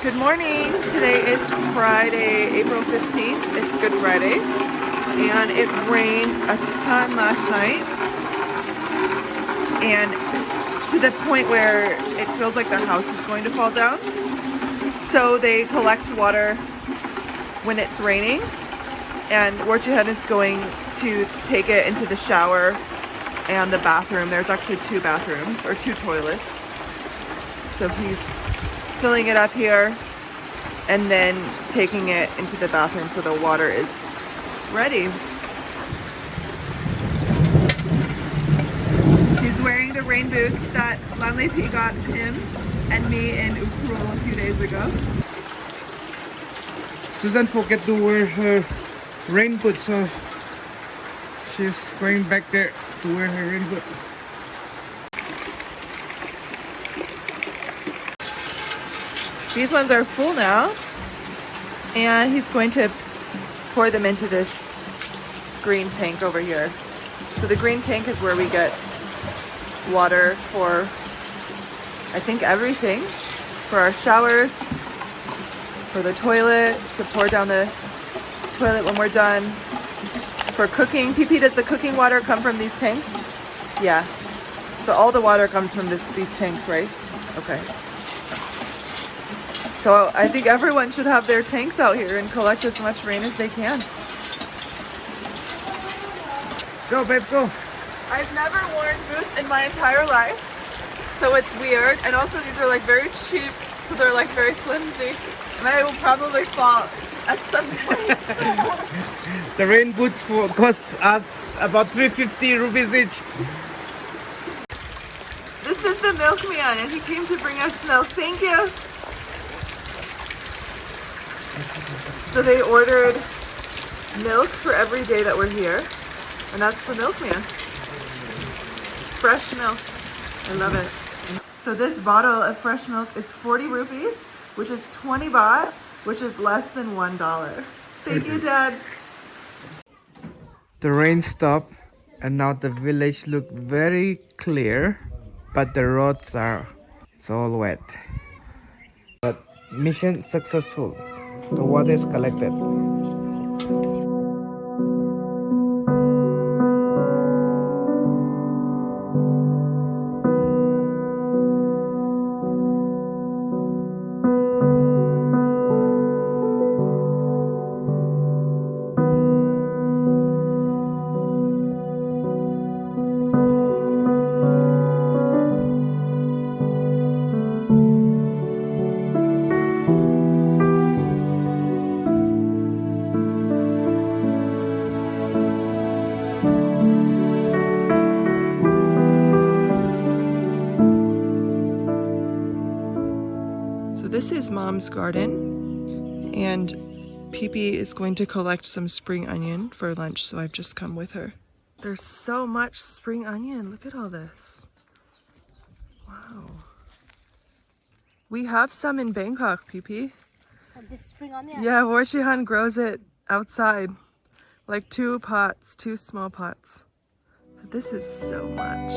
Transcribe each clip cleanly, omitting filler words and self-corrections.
Good morning. Today is Friday, April 15th. It's Good Friday. And it rained a ton last night. And to the point where it feels like the house is going to fall down. So they collect water when it's raining. And Worchihan is going to take it into the shower and the bathroom. There's actually two bathrooms, or two toilets. So he's filling it up here and then taking it into the bathroom so the water is ready. He's wearing the rain boots that Meitei got him and me in Ukhrul a few days ago. Susan forgot to wear her rain boot, so she's going back there to wear her rain boot. These ones are full now, and he's going to pour them into this green tank over here. So the green tank is where we get water for, I think, everything. For our showers, for the toilet, to pour down the toilet when we're done. For cooking, PP, does the cooking water come from these tanks? Yeah. So all the water comes from these tanks, right? Okay. So I think everyone should have their tanks out here and collect as much rain as they can. Go, babe, go. I've never worn boots in my entire life, so it's weird. And also these are like very cheap, so they're like very flimsy. And I will probably fall at some point. The rain boots cost us about 350 rupees each. This is the milkman, and he came to bring us milk. Thank you. So they ordered milk for every day that we're here, and that's the milkman. Fresh milk. I love it. So this bottle of fresh milk is 40 rupees, which is 20 baht, which is less than $1. Thank you, Dad. The rain stopped, and now the village look very clear, but the roads it's all wet. But mission successful. The water is collected. This is Mom's garden, and PP is going to collect some spring onion for lunch, so I've just come with her. There's so much spring onion. Look at all this. Wow. We have some in Bangkok, PP. This spring onion? Yeah, Worchihan grows it outside. Like two small pots. This is so much.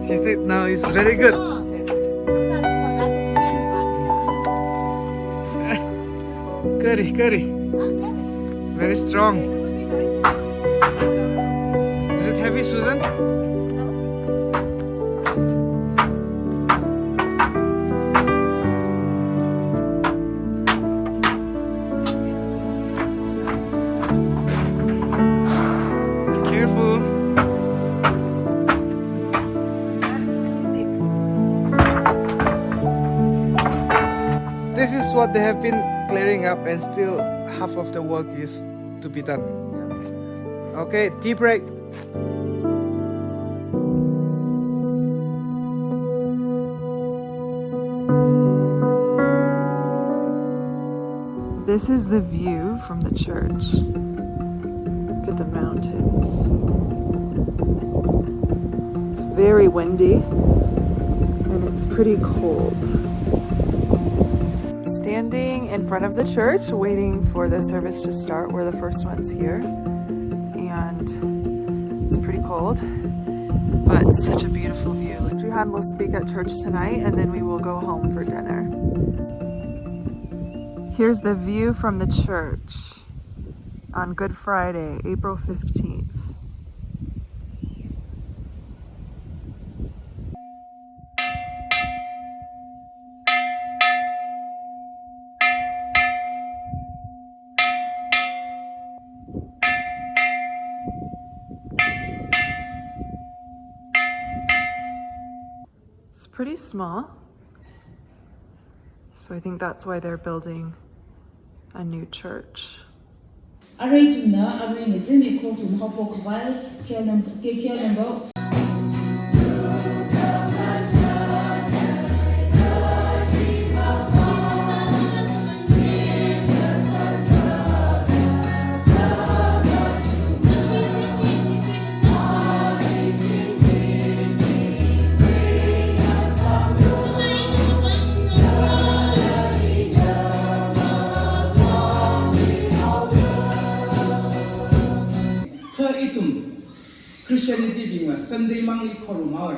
She said now it's very good. Curry. Very strong. Is it heavy, Susan? This is what they have been clearing up, and still half of the work is to be done. Okay, tea break. This is the view from the church. Look at the mountains. It's very windy, and it's pretty cold. Standing in front of the church, waiting for the service to start. We're the first ones here, and it's pretty cold. But such a beautiful view. Worchihan will speak at church tonight and then we will go home for dinner. Here's the view from the church on Good Friday, April 15th. It's pretty small, so I think that's why they're building a new church. Christianity being a Sunday mangli korumawe.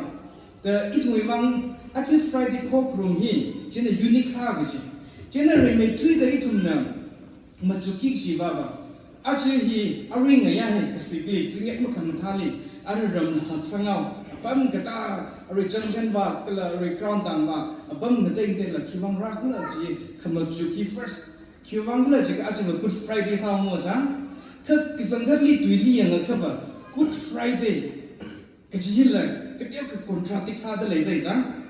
The itwang actually Friday kokrum he, Jen a unique savage. Generally may tweet the itum nam Majuki Shivaba. Actually he a ring a yahi, Kasigli, Zinget Mukamatali, Adam Haksangao, a bum gata, a rejunction bar, a recrown down bar, a bum the day la Kiwang Rakula, Kamajuki first. Kiwang Logic actually a Good Friday Samoja. Kuk Kizangali Twili and a cover. Good Friday, kajila, kaya ka contradict sa dalay day jang.